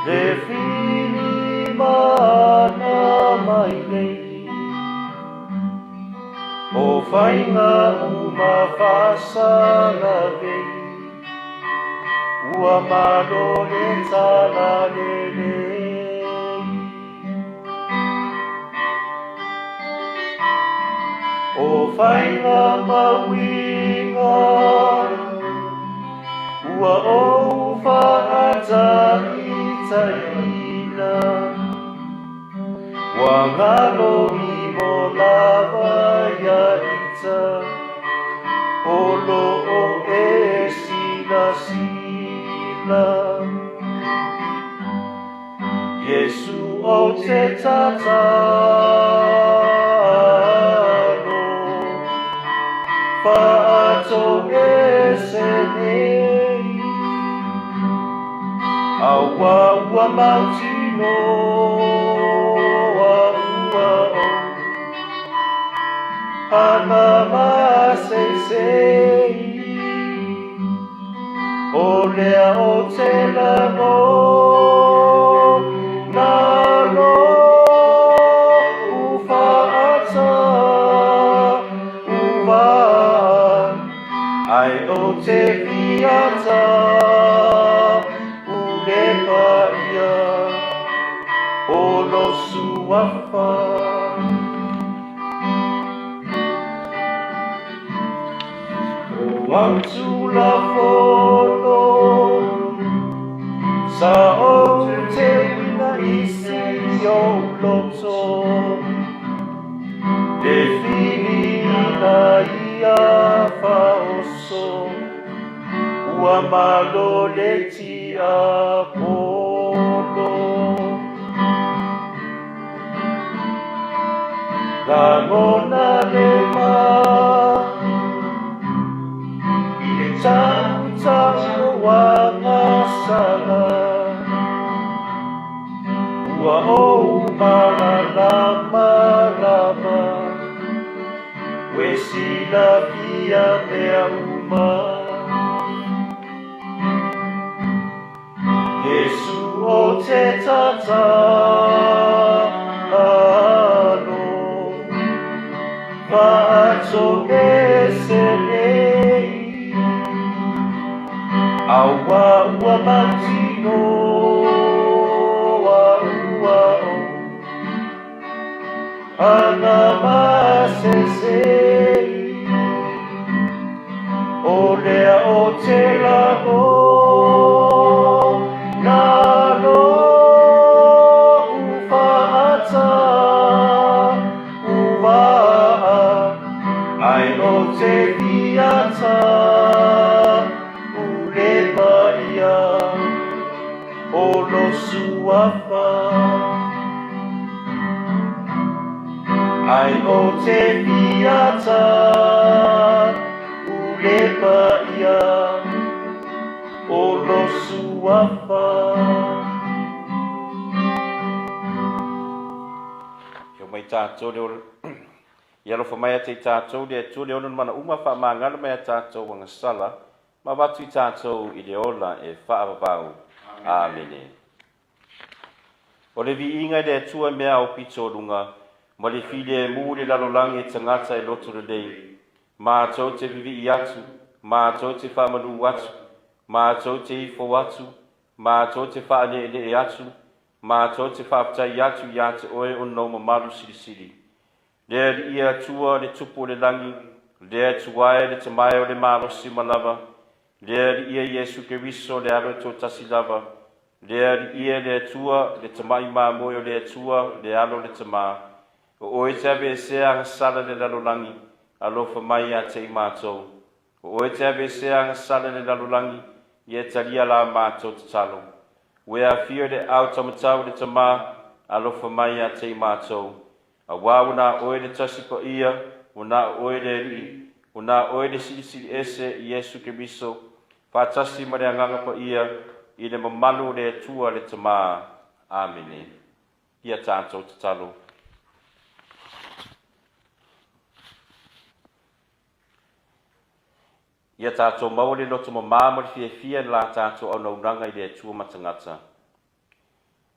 Le fili mana mai nei o whainga uma whasara nei ua maro le tala le nei o whainga mawinga ua o whaata i taina ua ngalo i mo lava ia ita o lo o e sila sila Yesu o te tatalo whaato e se nei awa ua mautino a ua o hana masesei o lea o te lano nalo ufaata uva ai o te fiata ulepaia o lo suafa Waktu la fono sa o te wina isi o loto te fili na ia faoso ua malo le tia polo la mona le ma Tamu wanga sala ua o malama lama we sila pia mea uma Yesu o te tata ano Faato e se nei Awa ua matino a ua o Ana masesei O lea o te lago Nalo ufaata uva Ai o te fiata o lo suafa ai o te fiata ulepa ia o lo suafa Yo mai tātou leo ia lo whamai te tātou lea tu leo nun mana uma wha mangala mai tātou wanga sala ma watu i tātou i le ola e whaapapau. Amen. O le vi inga le tua mea o pito lunga, ma le file mu le lalolangi e tangata e loto le lei, ma tau te vivi i atu, ma tau te whamanu atu, ma tau te ifo atu, ma tau te whaane e le atu, ma tau te whaapatai atu i ate oe o no mamalu siri siri. Lea li ia tua le tupu le langi, lea tuae le tamae o le marosi malava, Lea li ia Yesu Keriso le alo tō tasi lava. Lea li ia le tua le tamai mā moe o le tua le alo le tamā. O oe te ave e sea ngasala le lalolangi alofa mai a te i mātou. O oe te ave e sea ngasala le lalolangi i e talia la mātou te talo. Ue a fio le au tamatau le tamā alofa mai a te i mātou. A wāuna oe le tasi ko ia, una oe le ri, una oe le sili ese i Yesu Keriso. Whātasi mare anganga pa ia i le mamalu le tua le tamā. Amene. Ia tātou te talo. Ia tātou maua le loto mamāma le fia la tātou au nauranga i le tua matangata.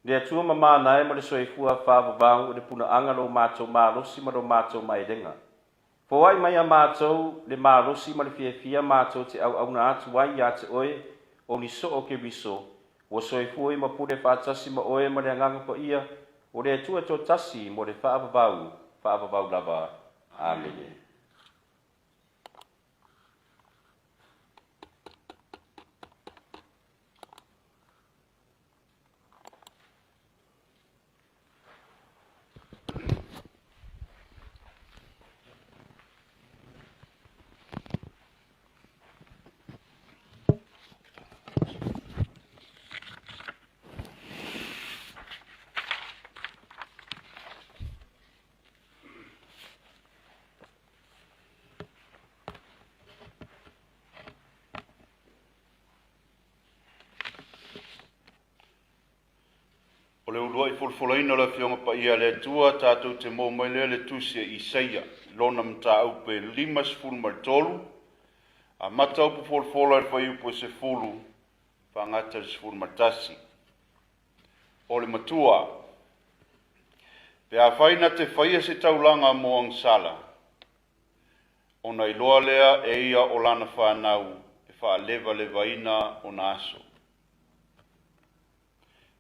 Le atua mamana e ma le soifua whaavavau le puna anga lo mātou mālosi ma lo mātou mairenga. Fo ai mai a mātou le mālosi ma le fia mātou te au na atu wai ia te oe o ni so o ke riso. O soifua i ma pune whaatasi ma oe ma le anganga pa ia o le atua to tasi mo le whaavavau lava. Amen. O le ulua I folfolaina la fionga pa ia le tua tātou te mō mai le tusia Isaia, lona mta au pe 5:13, a mata upu folfola e whai upo se fulu, whangata se fulu matasi. O le matua, pe a whaina te whaia se taulanga mo ang sala, o na iloa lea e ia o lana whanau, e wha lewa ina o na aso.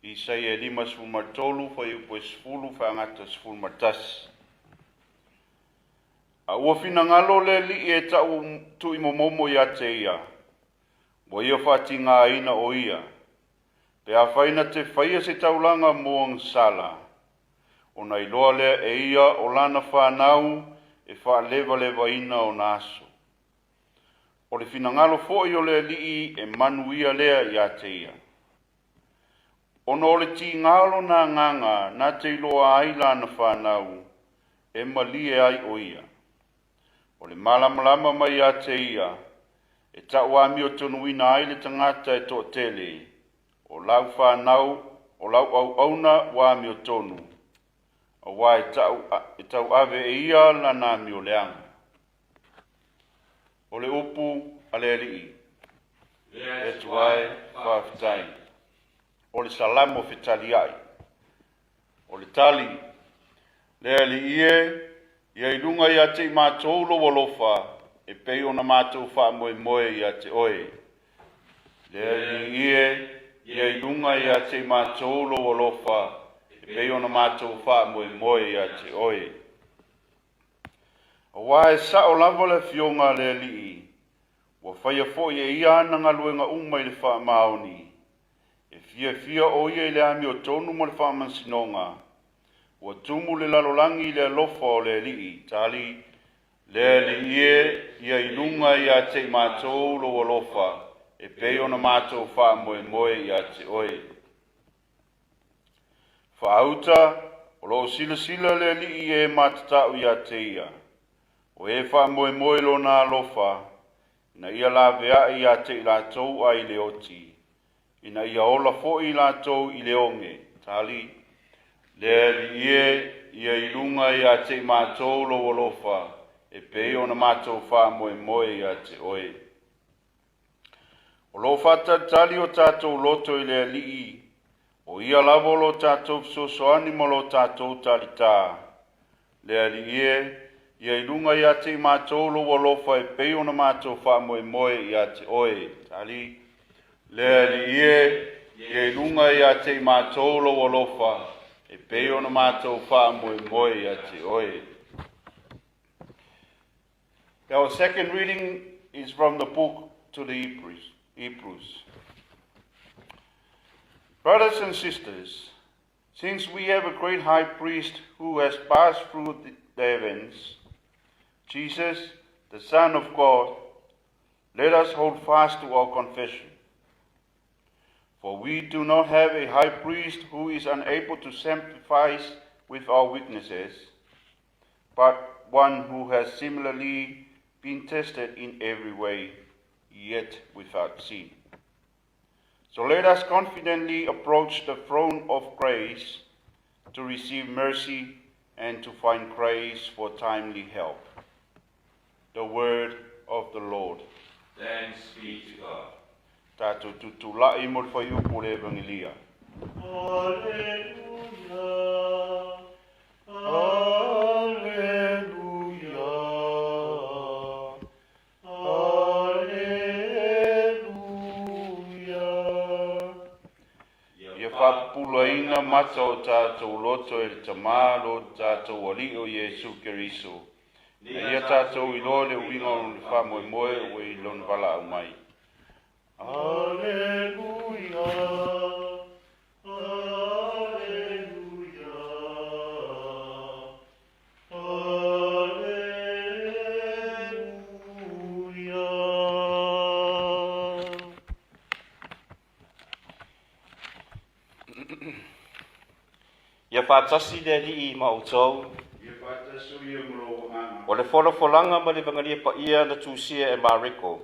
Isaia 5:13 whai upo e sefulu whangata sefulu matasi. A ua fina ngalo le li e tau tui momomo ia te ia. Mo ia whati ngā ina o ia. Pe a whaina te whaia se taulanga mo ang sala. O na iloa lea e ia o lana whanau e wha lewa ina o naso. O le fina ngalo fo i o le li e manu ia lea ia te ia. Ono le ti ngalo na nganga na te iloa aila na whanau e malie ai o ia. O le malamalama mai a te ia e tau ami o tonu ina aile tangata e to tele o lau whanau o lau au auna wa ami o tonu. O wa e tau ave e ia la na mi o leanga. O le upu ale alii. E tuai whaftai. O le salamo fitali ai. O le tali, le ali ia ilunga ia te mātou lo walofa, e pei ona mātou wha moe ia te oe. Le ali ia ilunga ia te mātou lo walofa, e pei ona mātou wha moe ia te oe. A wae sa o lava le fionga le ali, wa whaia fo ia ia nanga luenga umai le wha maoni. E fia o ia le ami o tonu mo le whamansinonga. Ua tumu le lalolangi le alofa o le lii, tali, le li ia ilunga ia te mātou lo alofa, e pei ona mātou wha moe ia te oe. Whaauta, o lo sila le lii e mātatau ia te ia. O e wha moe lo na alofa, na ia la vea ia te la tau ai le oti. Ina ia ola fo I lātou I leonge, tali, le ia ilunga ia te mātou lo walofa, e pei ona mātou wha moe ia te oe. O lo fata tali o tātou loto I le lii, o ia lavo lo tātou sosoani mo lo tātou tali tā. Le ia ilunga ia te mātou lo walofa, e pei ona mātou wha moe ia te oe, tali, le ia ilunga ia te mātou lo walofa, e pei ona mātou wha moe ia te oe. Our second reading is from the book to the Hebrews. Brothers and sisters, since we have a great high priest who has passed through the heavens, Jesus, the Son of God, let us hold fast to our confession. For we do not have a high priest who is unable to sympathize with our weaknesses, but one who has similarly been tested in every way, yet without sin. So let us confidently approach the throne of grace to receive mercy and to find grace for timely help. The word of the Lord. Thanks be to God. Tātou tutula'i mo le whai upo le evangelia. Whapulaina mata o tātou loto e te mālo tātou ali o Yesu Keriso. E ia tātou I lore winga o le whamoe moe o I lon wala au mai. Alleluia, Alleluia, Ia whātasi le li I mautou. O le wholofolanga ma le vangalia pa ia na tūsia e Mariko.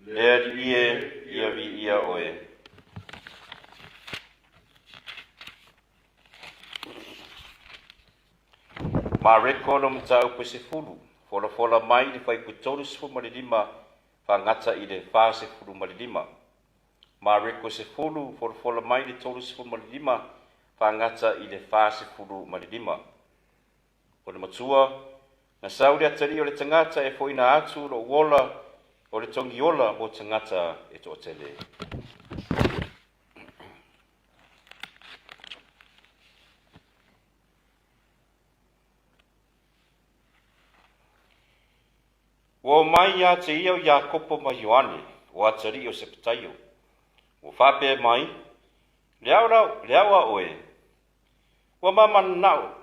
Lea li ia vi ia oe. Mariko no mtau pe se fulu. Wholofola mai le whai putolu se fulu ma le lima. Whangata I le wha se fulu ma le lima. Mariko se fulu. Wholofola mai le tolu se fulu ma le lima. Whangata I le wha se fulu ma le lima. O le matua, na sauri atari o le tangata e foina atu lo wola o le tongi ola o tangata e to tele. O mai ia te ia o Iakopo ma Ioane, o atari o Septaio. O whape mai, leawa oe. O mama nao,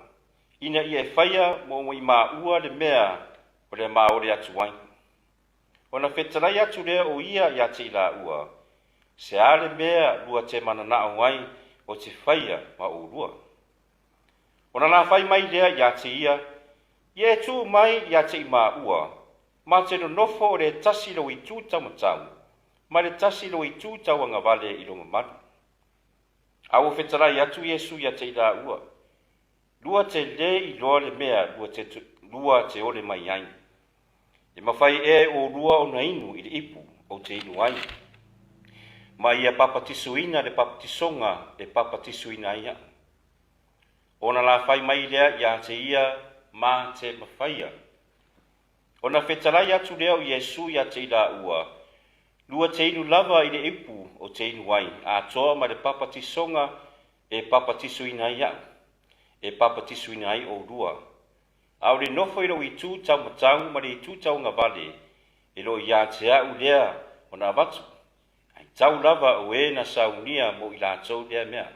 ina ia e whaia mo i ua le mea o le maore atu wai. O na whetarai atu lea o ia te ila ua, se a le mea lua te mananao wai o te whaia ma o lua. O na la whai mai lea te ia e tu mai te I ua, ma te no nofo o le tasi lo I tū tau matau, ma le tasi lo I tū tau anga vale I longa manu. A o whetarai atu Yesu te ila ua, lua te le I loa le mea lua te ole mai ai. E mawhai e o lua o na inu I le ipu o te inu ai. Ma ia papatisuina le papatisonga le papatisuina ia. O na la whai mai lea te ia ma te mawhaia. O na whetarai atu leo Yesu te ila ua. Lua te inu lava I le ipu o te inu ai. A toa ma le papatisonga e papatisuina ia. E papatisuina ai o lua. Au le nofo I lo I tū tau matau ma le I tū tau ngavale. E lo ia te au lea o na watu. Ai tau lava o e na saunia mo I la tau lea mea.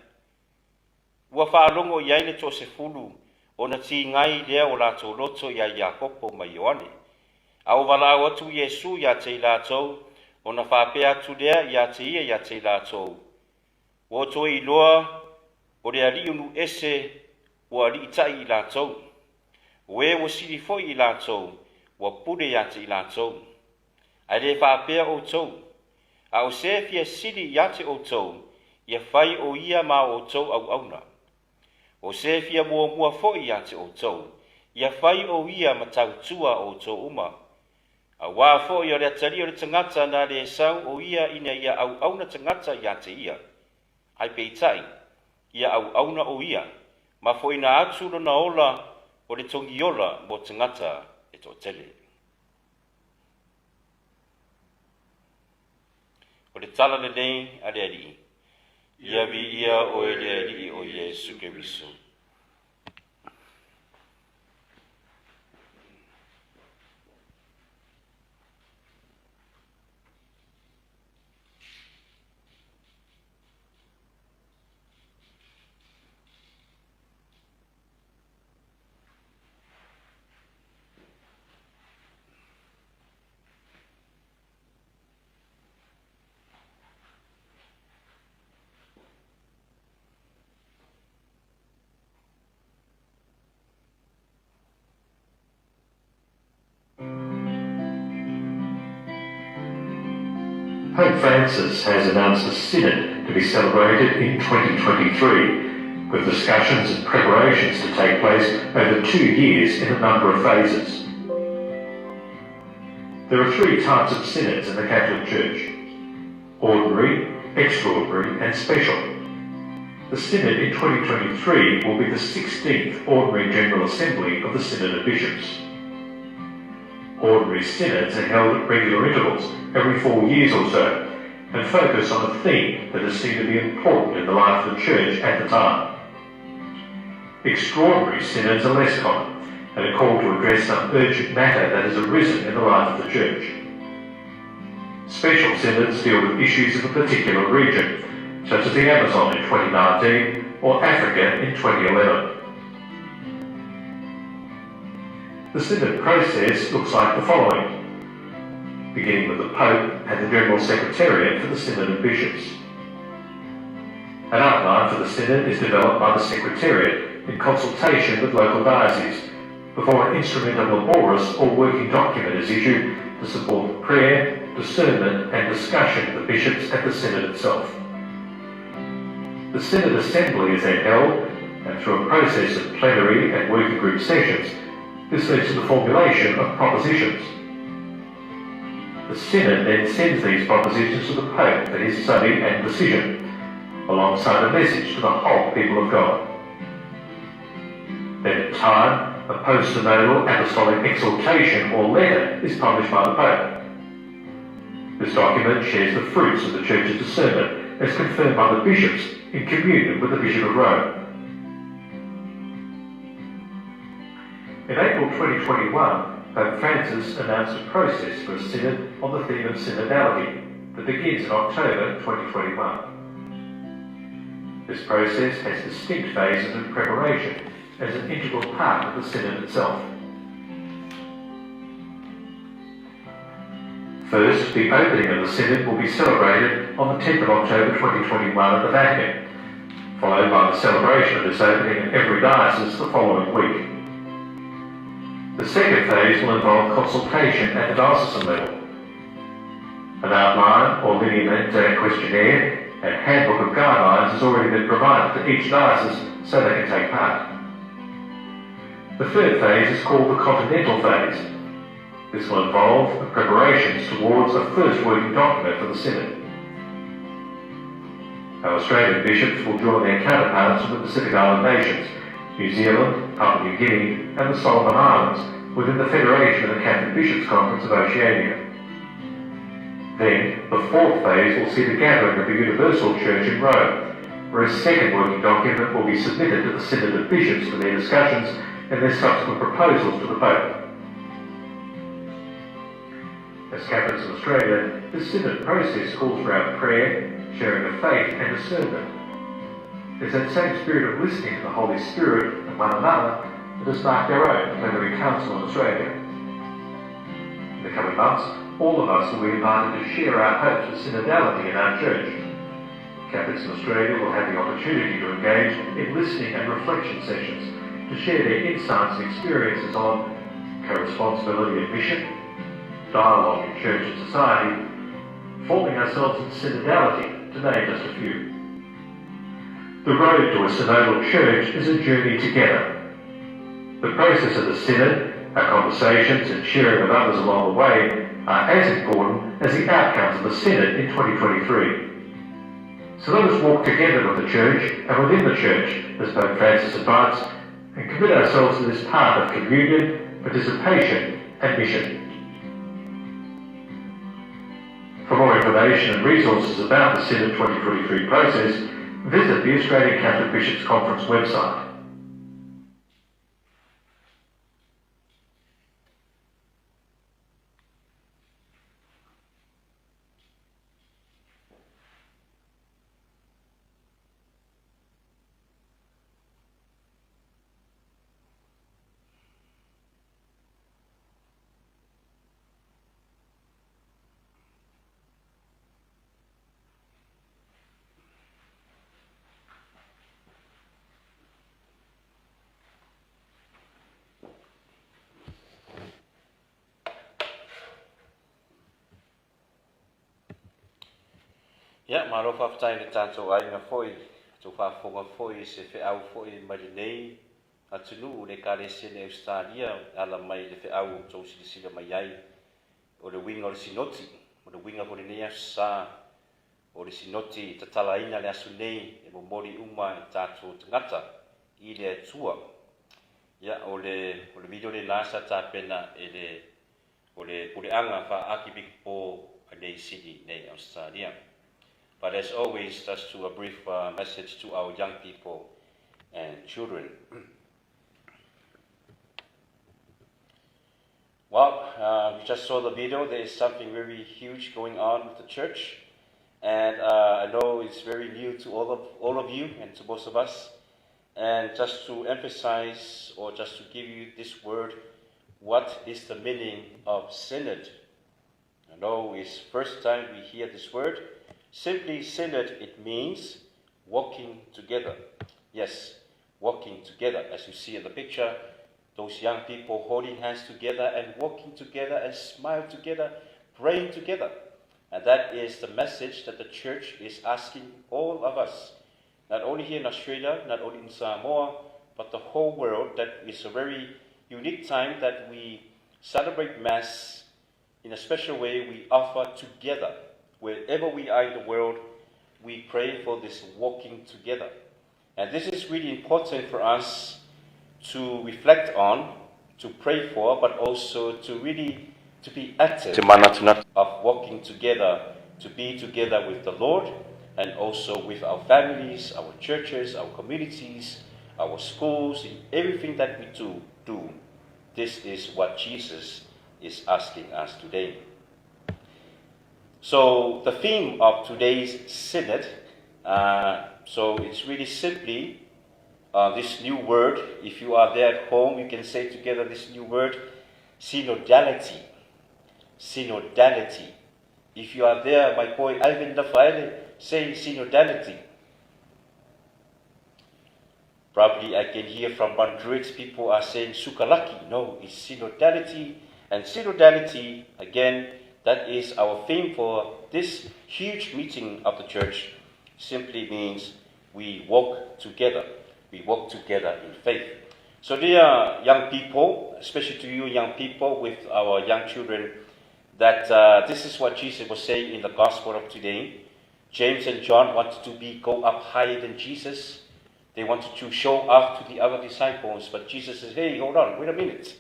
Ua whaalongo I aile to se fulu o na ti ngai lea o la tau loto ia Iakopo ma Ioane. Au wala au atu Yesu te la tau o na whape atu lea te ia te la tau. O to I loa o le ali unu ese o ali itai I la tau. O e o siri foi I la tau, o pure te I la tau. Ai le whapea o tau. A o se fia siri te o tau, ia whai o ia ma o tau au auna. O se fia mua foi te o tau, ia whai o ia ma tau tua o tau uma. A wā foi o le atari o le tangata na le sau o ia ina ia au auna tangata te ia. Ai peitai, ia au auna o ia, ma foi na atu na ola o le tongi ola mo tangata e to tele. O le tala le nei a le ali, ia vi ia o e le ali o Yesu Keriso. Pope Francis has announced a synod to be celebrated in 2023, with discussions and preparations to take place over 2 years in a number of phases. There are 3 types of synods in the Catholic Church: ordinary, extraordinary and special. The Synod in 2023 will be the 16th Ordinary General Assembly of the Synod of Bishops. Ordinary synods are held at regular intervals, every 4 years or so, and focus on a theme that is seen to be important in the life of the Church at the time. Extraordinary synods are less common, and are called to address some urgent matter that has arisen in the life of the Church. Special synods deal with issues of a particular region, such as the Amazon in 2019 or Africa in 2011. The synod process looks like the following, beginning with the Pope and the General Secretariat for the Synod of Bishops. An outline for the synod is developed by the Secretariat in consultation with local dioceses before an instrumentum laboris or working document is issued to support prayer, discernment and discussion of the bishops at the synod itself. The synod assembly is then held, and through a process of plenary and working group sessions, this leads to the formulation of propositions. The synod then sends these propositions to the Pope for his study and decision, alongside a message to the whole people of God. Then at time, a post-synodal apostolic exhortation or letter is published by the Pope. This document shares the fruits of the Church's discernment as confirmed by the bishops in communion with the Bishop of Rome. In April 2021, Pope Francis announced a process for a synod on the theme of synodality that begins in October 2021. This process has distinct phases of preparation as an integral part of the synod itself. First, the opening of the synod will be celebrated on the 10th of October 2021 at the Vatican, followed by the celebration of this opening in every diocese the following week. The second phase will involve consultation at the diocesan level. An outline or lineamento questionnaire and handbook of guidelines has already been provided to each diocese so they can take part. The third phase is called the continental phase. This will involve the preparations towards a first working document for the synod. Our Australian bishops will join their counterparts from the Pacific Island nations, New Zealand, Papua New Guinea and the Solomon Islands within the Federation of the Catholic Bishops' Conference of Oceania. Then, the fourth phase will see the gathering of the Universal Church in Rome, where a second working document will be submitted to the Synod of Bishops for their discussions and their subsequent proposals to the Pope. As Catholics in Australia, this synod process calls for our prayer, sharing of faith and discernment. It's that same spirit of listening to the Holy Spirit and one another that has marked our own plenary council in Australia. In the coming months, all of us will be invited to share our hopes for synodality in our church. Catholics in Australia will have the opportunity to engage in listening and reflection sessions to share their insights and experiences on co-responsibility and mission, dialogue in church and society, forming ourselves in synodality, to name just a few. The road to a synodal church is a journey together. The process of the synod, our conversations and sharing with others along the way are as important as the outcomes of the synod in 2023. So let us walk together with the church and within the church, as Pope Francis invites, and commit ourselves to this path of communion, participation and mission. For more information and resources about the Synod 2023 process, visit the Australian Catholic Bishops' Conference website. Ia, maro whawhatai le tātou ainga foi, tō whawhonga foi se whiau foi marinei, atunu le kāresia le Australia, ala mai le whiau tō silisila mai ai, o le winga o le sinoti, o le winga o le nea sa, o le sinoti ta talaina le asu nei e momori uma e tātou tangata I le atua. Ia o le video le nasa tāpena e o le anga wha aki pikipo a nei Sydney nei Australia. But as always, just to a brief message to our young people and children. Well, we just saw the video. There is something very huge going on with the church. And I know it's very new to all of you and to most of us. And just to emphasize or just to give you this word, what is the meaning of synod? I know it's first time we hear this word. Simply synod, it means walking together. Yes, walking together. As you see in the picture, those young people holding hands together and walking together and smile together, praying together. And that is the message that the church is asking all of us, not only here in Australia, not only in Samoa, but the whole world, that is a very unique time that we celebrate Mass in a special way. We offer together. Wherever we are in the world, we pray for this walking together. And this is really important for us to reflect on, to pray for, but also to be active of walking together, to be together with the Lord and also with our families, our churches, our communities, our schools, in everything that we do. This is what Jesus is asking us today. So the theme of today's synod, so it's really simply this new word. If you are there at home, you can say together this new word, synodality. Synodality. If you are there, my boy Ivan Rafael, say synodality. Probably I can hear from Bandruits, people are saying sukalaki. No, it's synodality. And synodality, again, that is our theme for this huge meeting of the church. Simply means we walk together. We walk together in faith. So dear young people, especially to you young people with our young children, that this is what Jesus was saying in the gospel of today. James and John wanted to go up higher than Jesus. They wanted to show off to the other disciples, but Jesus says, hey, hold on, wait a minute.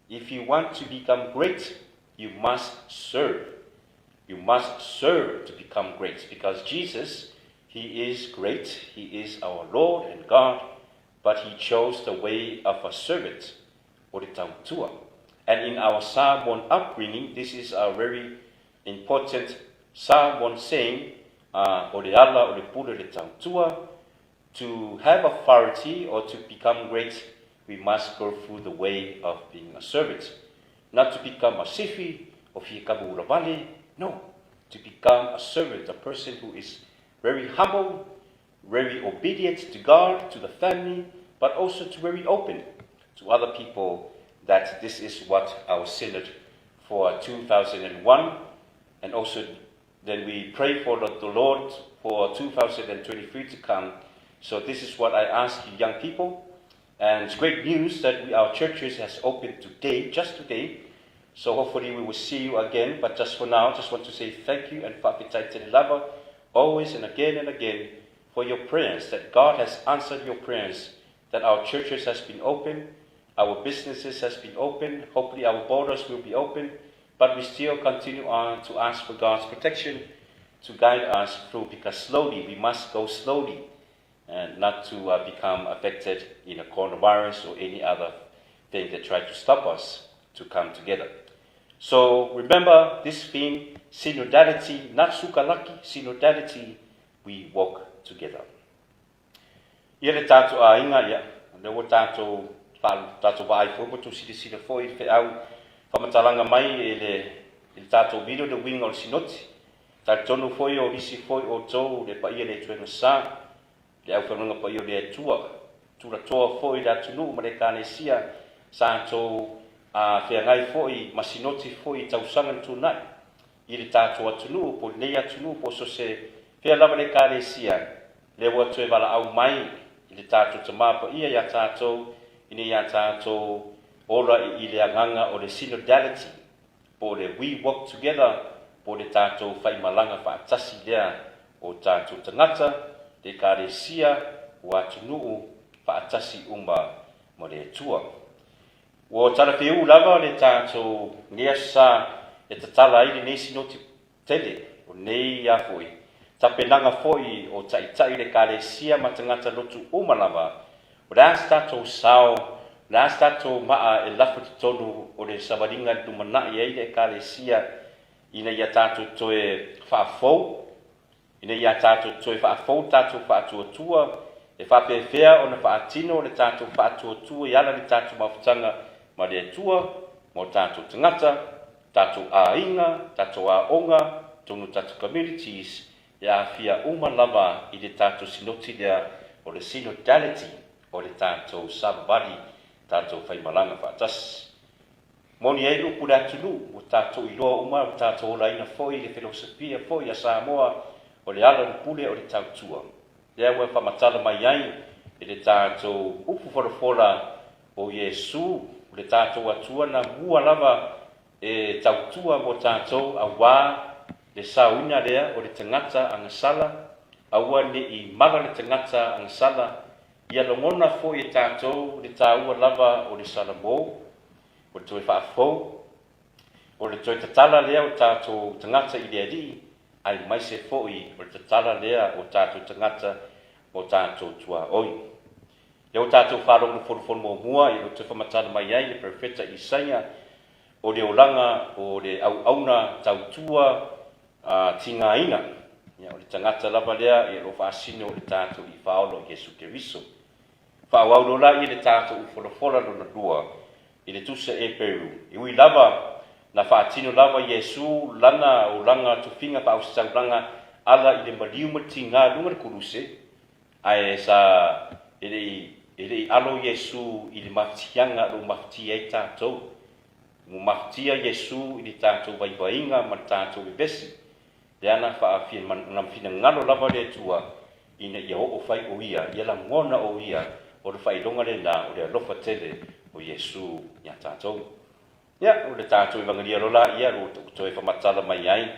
If you want to become great, you must serve. You must serve to become great, because Jesus, He is great. He is our Lord and God, but He chose the way of a servant, or the tautua. And in our Psalm 1 upbringing, this is a very important Psalm 1 saying, o le ala o le pule le tautua, to have authority or to become great, we must go through the way of being a servant. Not to become a sifi or fikabu uravale, no. To become a servant, a person who is very humble, very obedient to God, to the family, but also to very open to other people. That this is what our synod for 2001, and also then we pray for the Lord for 2023 to come. So this is what I ask you young people, and it's great news that our churches has opened today, just today. So hopefully we will see you again, but just for now, just want to say thank you and whakitaite lava, always and again for your prayers, that God has answered your prayers, that our churches has been open, our businesses has been open, hopefully our borders will be open, but we still continue on to ask for God's protection to guide us through, because slowly, we must go slowly, and not to become affected in a coronavirus or any other thing that try to stop us to come together. So remember this theme, synodality, not sukalaki, synodality, we walk together. Ia le tātou a inga ia, lewa tātou vai fo mo tu sila foi fe au whamatalanga mai e le tātou video de winga o le sinoti. Tātou foi o risi foi o tō le paia le tuenga sā, le au whanunga paia le atua. Tura toa foi la tunu ma le kānesia sā tō whiangai foi, masinoti foi tausangan tūnai. I le tātou atunu, po lea atunu, po so se whia lava le kānesia, le watu e wala au mai, i le tātou tamapa ia ia tātou, ini ia tātou ora I le anganga o le synodality, po le we walk together, po le tātou whaimalanga whaatasi lea o tātou tangata, te kāresia o atunuu whaatasi umba mo le tua. O tala whiu lava le tātou ngea sa e tatala i le nesi noti tele o nei a foi. Tapenanga foi o taitai le kāresia ma tangata lotu umalava. O le as tātou sao, le as tātou maa e lafu tonu o le savaringa dumana i eile kāresia ina ia tātou toe whaafou, ina ia tātou toe whaafou tātou whaatuatua, e whapewhea o na whaatino le tātou whaatuatua i ala le tātou mawhutanga ma le atua, mo tātou tangata, tātou ainga, tātou aonga, tonu tātou communities, e a fia umalava i le tātou sinoti lea o le synodality o le tātou sababari, tātou whaimalanga whaatasi. Moni e lupu le atunu, o tātou iloa uma, o tātou olaina foi, le filosofia foi, a Samoa, o le ala lupule o le tautua. Lea ua whamatala mai ai, e le tātou upu wharafola o Yesu, o le tātou atua na mua lava e tautua mo tātou a wā, le sauina lea o le tangata angasala, a ua ne i maga le tangata angasala, ia longona foi e tātou, le tāua lava o le salamou, o le toe whaafou, o le toe tatala lea o tātou tangata i lea li, ai mai se foi o le tatala lea o tātou tangata o tātou tua oi. Le o tātou whalonga whorofon mo mua, i o te whamatana mai ai, le profeta Isaia, o le olanga o le auna tautua tinga ina. O le tangata lava lea, i lo whaasino o le tātou i whaolo Jesu Keriso. Whaawaulo la i le tātou wholofola lona dua, i le tusa e Peru. I ui lava, na whaatino lava Yesu, lana o langa tuwhinga pa ausitau langa, ala i le mariu mati ngā lunga le kuruse, ai sa e le alo Yesu i le maftianga lo maftia i tātou. Mo maftia Yesu i le tātou vaivainga ma tātou bebesi. Le ana whaafina ngalo lava le tua, ina ia o whai o ia, ia la ngona o ia, o le whai longa le nā, o le alofa tele, o Yesu ia tātou. Ia, o le tātou i wangaria rola, ia o toi whamatala mai ai,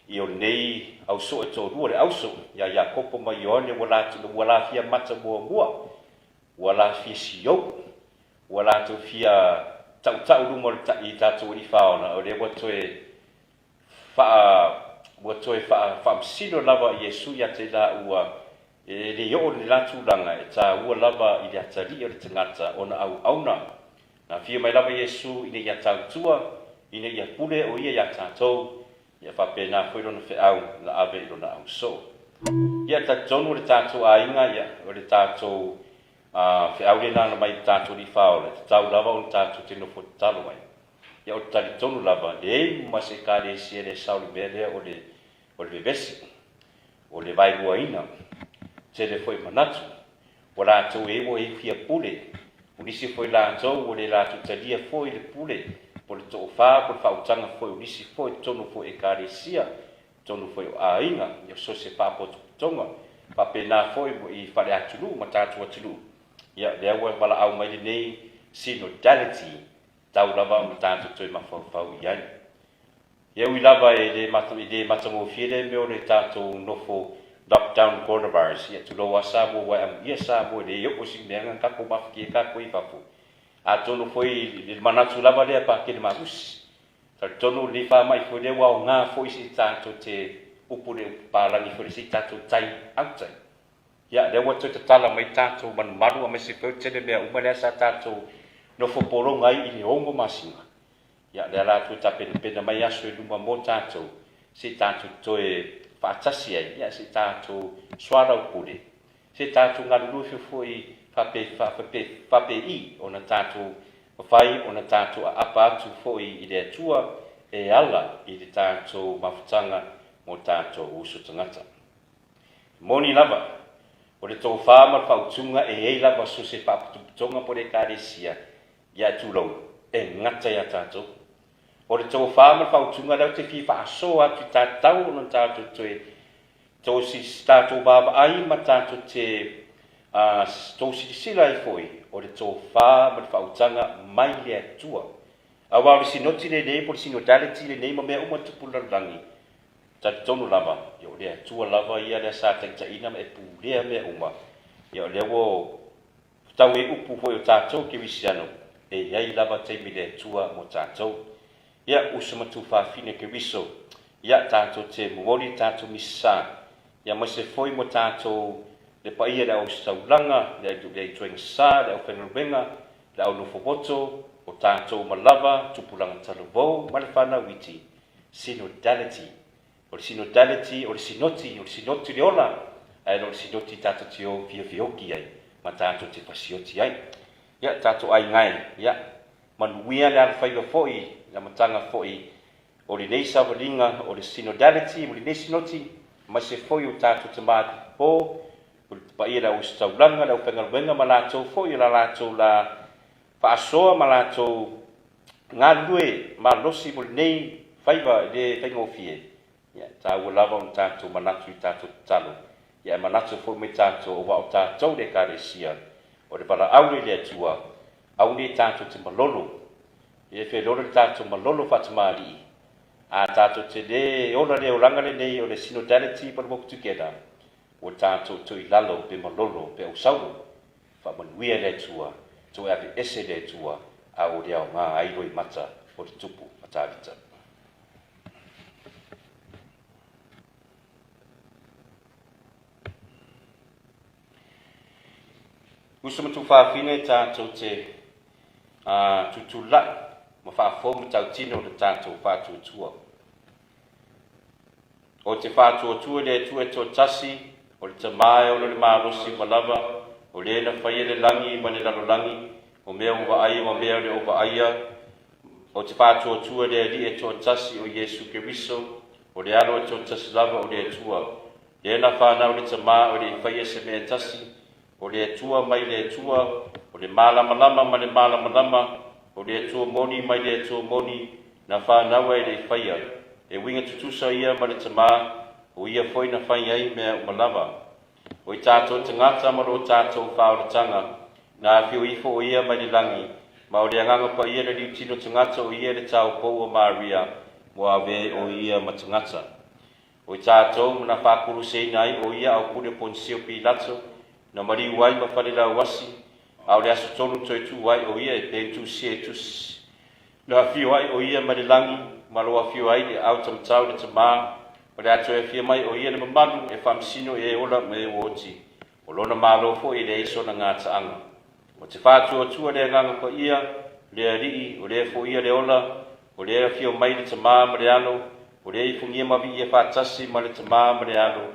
i o nei au so e tō rua le auso, ia Iakopo mai Ioane, wala fia mata mua, wala fia siou, wala tō fia tau rumo i tātou i whaona, o le wa toi whaamsino lava i Yesu ia te la ua, e le o le lātūranga e tā ua lava i le atari o le tangata o na au auna. Na fia mai lava Yesu ina ia tautua, ina ia pule o ia tātou, ia whapena koe rona whiau na ave i rona au so. Ia tātonu o le tātou a inga, ia o le tātou whiau le nana mai tātou li whaole, tātou lava o le tātou te nofo talo mai. Ia o le tali tonu lava, le ei mase kāre si e le sauli mea lea o le bebesi, o le vairua ina, te le foi manatu, o lātou e o e fia pule, unisi foi lātou o le lātou talia foi le pule, po le tō whā, po le whautanga foi, unisi foi tonu foi e kāresia, tonu foi o ainga, ia so se pāpoto tonga, papena foi i whare atulu, ma tātou atulu. Ia, le awa wala au mai le nei, synodality, tau lava o tātou toi mawhau i ai. Ia ui lava e le matango fiele me o le tātou nofo lockdown coronavirus. Ia tu loa sabo wa am ia sabo le yo o sing menga kako mafki kako I papu. A tonu foi le manatu lava le pa ke le magus. Ta tonu le fa mai foi le wa nga foi si tātou te upure palangi foi si tātou tai outside. Ia le wa te tala mai tātou man maru a mesi pe te le umale sa tātou no fo poro ngai I le ongo masinga. Ia le ala tu tape pena mai aso e luma mo tātou, se tātou toe whaatasi ai, ia se tātou swara upure. Se tātou ngarulufi foi whape I, o na tātou whai, o na tātou apa atu foi I le atua, e ala I le tātou mawhutanga mo tātou uso tangata. Moni lava, o le tō whāma whautunga e ei lava so se whaputunga po le kāresia, ia tūlau, e ngata ia tātou. O le tō whāma whautunga lau te whi whaaso atu tātou o tātou toe, tō si tātou bāba ai ma tātou te tō si sila I foi, o le tō whāma whautanga mai le atua. Awa le sinoti le nei por sinodality le nei ma mea uma tupulangi. Tonu lava, yo le tua lava ia le sa taitaina me pu le mea uma. Yo le wo tau e upu foi o tātou ke wisiano. E iai lava teimi le tua mo tātou. Ia usama tu whawhine ke wiso. Ia tātou te muori tātou misa. Ia ma se foi mo tātou le paia le au saulanga, le tueng sa, le au whengarubenga, le au nufoboto, o tātou malava, tupulanga talavou, ma le whana witi. Synodality. O le synodality, o le sinoti le ola. Ai o le sinoti tātou te o via vioki ai. Ma tātou te pasioti ai. Ia tātou ai ngai. Ia manuia le ala whaiwa foi, la matanga foi. O le nei savalinga, o le synodality, o le nei sinoti, ma se foi o tātou te māti po, o le paia la ustaulanga, la upengaluenga ma lātou foi, la lātou la whaasoa ma lātou ngā lue, ma losi mo le nei whaiwa le whaingofie. Ia tāua lava o tātou manatu i tātou talo. Ia manatu foi me tātou o wao tātou le kāresia. O le para aure le atua, aure tātou te malolo. Ia whelolo le tātou malolo whatamari. A tātou te le ola le olanga le nei o le synodality pa walk together. O tātou to i lalo pe malolo pe au sauro. Whamanuia le atua, to e ave ese le atua, a o le au ngā airoi mata o le tupu matarita. Usama tu whawhine tātou te tutulai, ma whaafomu tau tino le tātou whātuatua. O te whātuatua le tue tō tasi, o le tamae o le mārosi malava, o le ena whaia le langi ma le lalolangi, o mea uwa aia ma mea le uwa aia, o te whātuatua le lia tō tasi o Yesu Keriso, o le alo tō tasi lava o le atua. Le ena whanau le tamae o le whaia se mea tasi, o le atua mai le atua, o le malamalama ma le malamalama, o le atua moni mai le atua moni, na whanaua e le whaia. E winga tutusa ia ma le tamā, o ia foi na whai ai mea umalawa. O i tātou tangata ma lo tātou whaoratanga, na whio ifo o ia mai le langi, ma o le anganga pa ia le liutino tangata o ia le tau pou o Maria, mo ave o ia ma tangata. O i tātou na whakuru seina ai o ia au kune ponsio Pilato, na mari wai ma whare la wasi, au le aso tonu toi tu wai o ia e pentu sie tus. Na whio ai o ia ma le langi, ma loa whio ai le au tamtau le tamā, o le ato e whio mai o ia le mamalu e whamsino e ola me o oti. O lona malo fo i le iso na ngā taanga. O te whātua tua le nganga pa ia, le arii, o le fo ia le ola, o le whio mai le tamā ma le ano, o le i fungia mavi e whātasi ma le tamā ma le ano,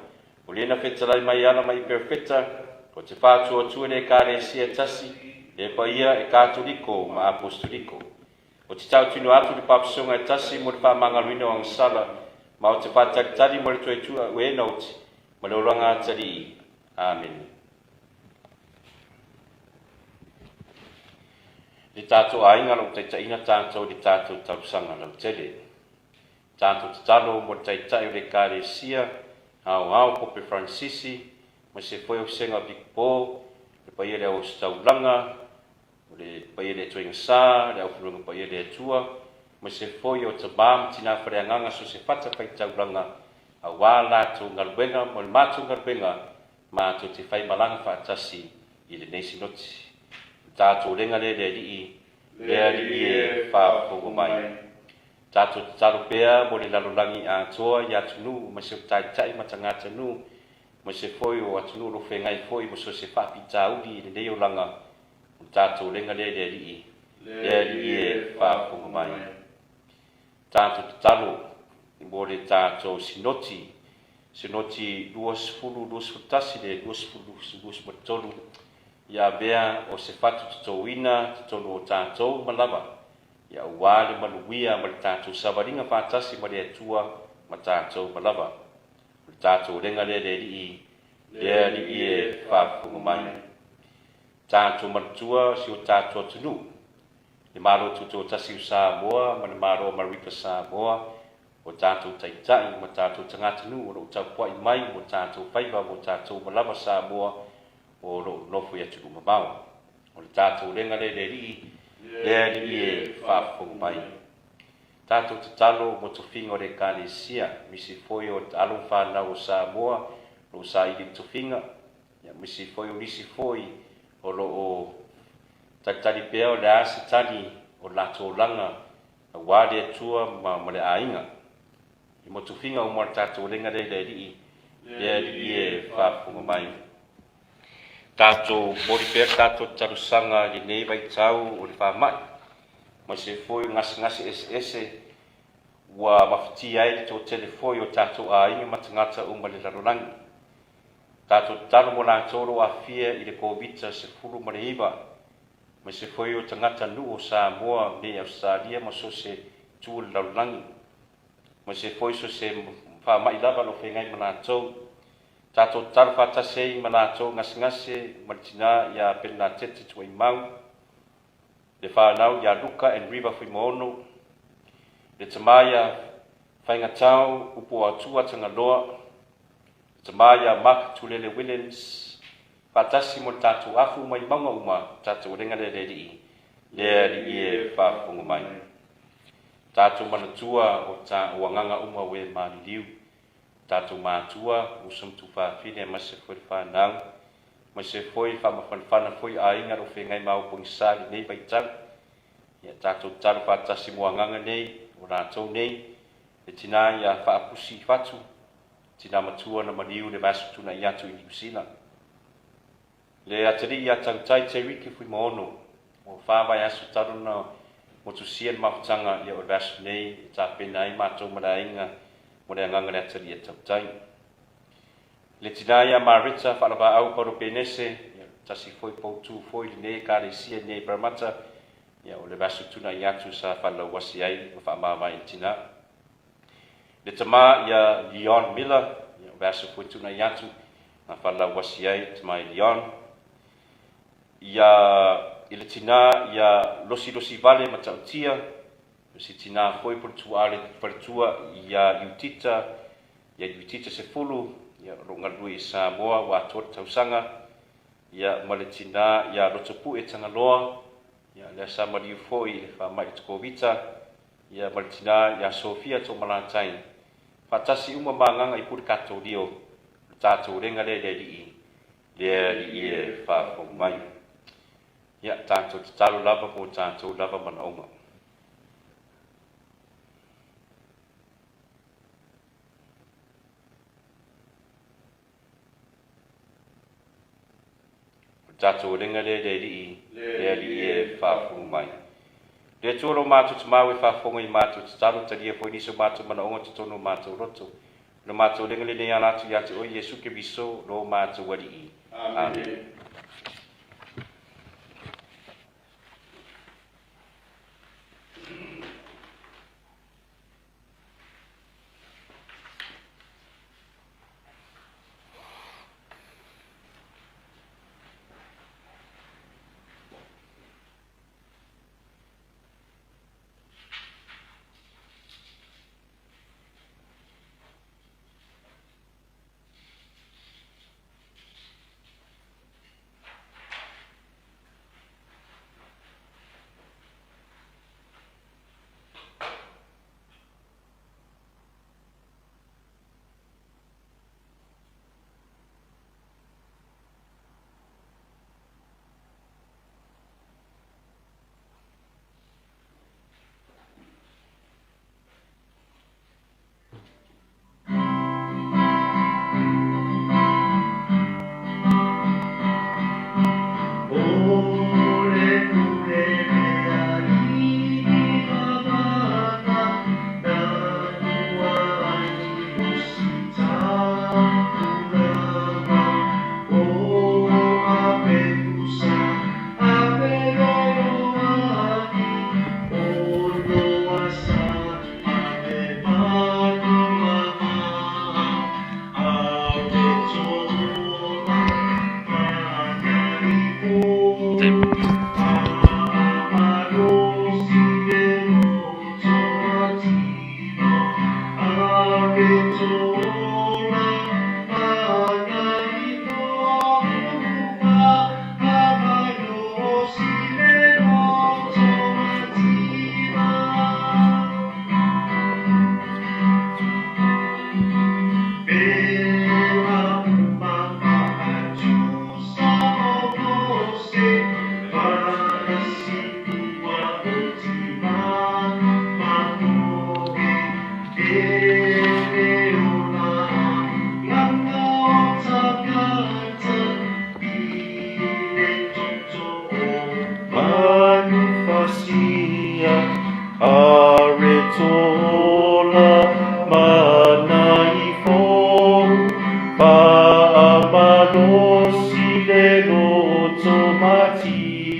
o le na whetarai mai ana mai perfecta, o te whātua tua le kāre sia tasi, le pa ia e katoliko ma apostoliko. O te tau tino atu le papasonga e tasi mo le whamangaruina o angsala, ma o te whātaktari mo le tuaitua ue nauti, ma le oranga atari. Amen. Le tātou ainga lo taitaina tātou le tātou tausanga lau tele. Tātou tatalo mo le taitai o le kāre sia, au Pope Francisi, ma se foi o senga Bikpo, le paia le au staulanga, le paia le tuenga sa, le au fulunga paia le atua, ma se foi o tabam tina whareanganga so se fata pai taulanga, a wā lātou ngaruenga, mo le mātou ngaruenga, mātou te whai malanga whaatasi i le neisi noti. Tātou renga le rii e whaafongo mai. Tātou te taro pēa mo le lalolangi a toa i atunu, ma se tai ma tangata nu, ma se foi o atunu lo whengai foi, ma so se whapi tauri i le leo langa, tātou renga le rii e whaafongo mai. Tātou te talo, mo le tātou sinoti duas futasi le duas matolu, ia bea o se fatu tatouina, tatolu o tātou malava, ia ua le maluia ma le tātou savaringa whātasi ma le atua ma tātou malava. Le tātou renga le rii e whaafongo mai. Tātou manatua si o tātou tunu, le maro tuto tasi o Samoa, ma le maro Marika Samoa, o tātou taitai, ma tātou tangatanu, o lo tau puai mai, o tātou whaiva, o tātou malava Samoa, o lo nofo i atu mamau. O le tātou renga le rii le li e whaafonga mai. Tātou te talo mo tu whinga o re kālesia, misi foi o alo whanau o Samoa, lo sa ili tu whinga, misi foi o nisi foi o lo o tatari pea o le ase tani o lato langa, a wale atua ma le ainga. I mo tu whinga o mora tātou lenga le li e whaafonga mai. Tātou mori pea tātou tarusanga i nei vai tau o le whamai. Ma se foi ngasi ese wa mafiti ai to telefoi o tātou a inga matangata uma le larolangi. Tātou talo mo lātoro a fia i le COVID se furu ma le iwa. Ma se foi o tangata nu o Samoa me Australia ma so se tu le larolangi. Ma se foi so se whamai lava lo whengai ma lātou. Tātou talo whatasei ma lātou ngasi ma le tina ia pena tete tuai mau. Le whanau ia Luka and River Whimono. Le tamaya whainga tau upo atua tangaloa. Le tamaya Mark Tulele Williams. Whatasi mo tātou afu mai maunga uma tātou renga le li e whafunga mai. Tātou manatua o tā uanganga uma we mani liu. Tātou mātua usam tu whawhine mase foi whanau. Ma se foi whamawhanwhana foi a inga ro whengai mau pongisari nei vai tau. Ia tātou taru whatasi muanganga nei, o rātou nei, e tina ia whaapusi whatu, tina matua na maniu le vasu tuna i atu i Niusila. Le atari ia tautai te riki fui moono, o whawai asu taru na motu sien mawhtanga ia o vasu nei, e tā pena i mātou mara inga, mo le anganga le atari ia tautai. Le tina ia Marita whalawa au paro penese, tasi foi poutu foi nei kāresia nei Parramatta, ia o le vasu tuna i atu sa whalau wasi ai, o whaamama i tina. Le tama ia Leon Miller, ia o vasu foi tuna i atu, na whalau wasi ai, tama i Leon. Ia i le tina ia losi vale matautia, si tina foi por tuare partua ia Iutita se fulu, ia ronga lui i Samoa wa atua tausanga, ia maletina ia rotopu e tangaloa, ia le samari foi le whamai tukovita, ia maletina ia Sofia to malatai. Fatasi uma manganga i puri kato rio, tātou renga le li e whafong mai. Ia tātou te talo lava mo tātou lava mana onga. Tātou renga le li e whafong mai. Le tōro mātou te mau e whafonga i mātou te talo taria po niso mātou mana onga te tono mātou roto. Le mātou renga le nei anatu i ate o Yesu ke biso lo mātou wari i. Amen.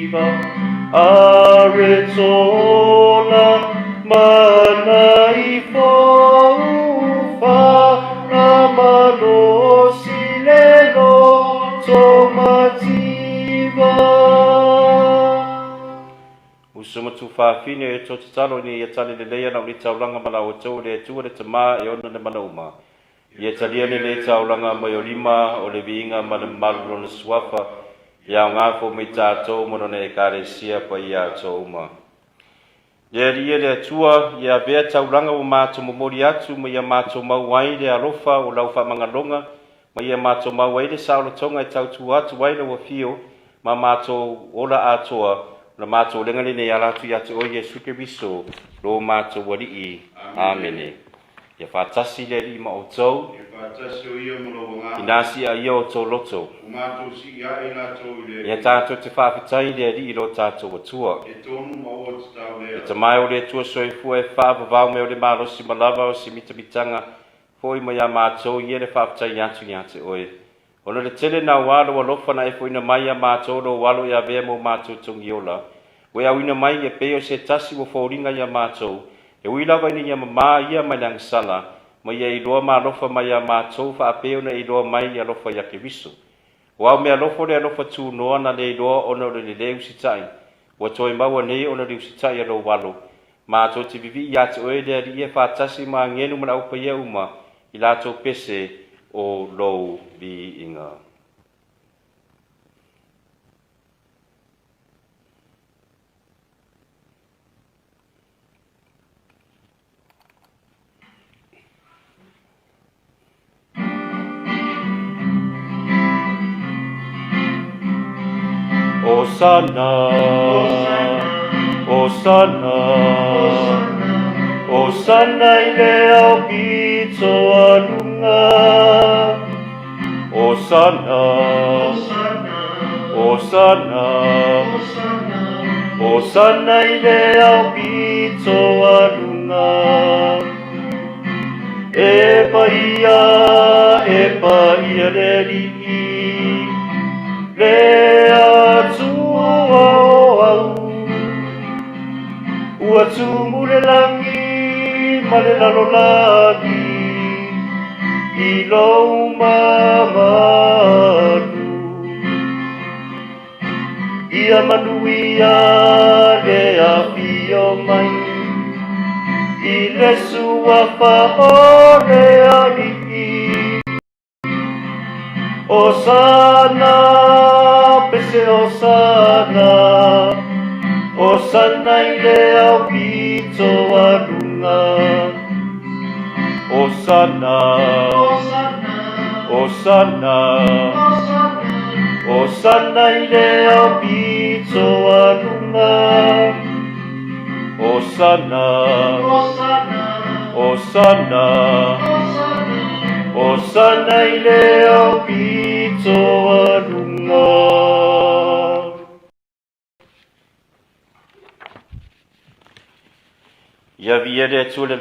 tiva aretola manai fofa amano sileno tomativa usuma tu fafine e toti talo ni ia tali le leia na uli taulanga mala o tau le tua le tama e ona le mana uma ia talia le taulanga mai o lima o le viinga ma le malu na suafa ia o ngafo me tātou mono ne e kare sia pa ia tau uma ia ria le atua ia vea taulanga o mātou momori atu ma ia mātou mauai le alofa o lau wha mangalonga ma ia mātou mauai le saola tonga e tautu atu waila wa fio ma mātou ola atoa na mātou lenga le nei alatu ia te o Yesu Keriso lo mātou wali i amene ia whātasi le li ma o tau inasi a ia o tau loto ia tātou te whāwhitai le li i lo tātou atua e te mai o le tua soifua e whaavavau me o le mālosi malawa o si mitamitanga foi ma ia mātou ia le whāwhitai atu ia te oe ona le tele na walo alofa na e foina mai a mātou lo walo ia vea mo mātou tongiola we awina mai e peo se tasi wo fauringa ia mātou e wila vai ni ia mama ia mai lang sala ma ia i loa malofa mai a mātou fa apeo na i loa mai ia lofa ia Keriso wa me alofa le alofa tu noa na le loa ona o le leu sitai wa toi maua nei ona le sitai alo walo mātou te vivi ia te oe le ia whātasi ma ngenu mana upa ia uma i lato pese o lou vi inga. Osana, Osana, Osana ile au pito alunga. Osana, Osana, Osana ile au pito alunga. Epa ia le li'i, le atua o au. Ua tumule langi, ma le lalolagi, i lou mamanu. Ia manuia le awhio mai, i le sua whaore ali'i. Osana, pese Osana, Osana i le au pito alunga. Osana, Osana, Osana i le au pito alunga. Osana, Osana, Osana i le au pito alunga. Ia via le tule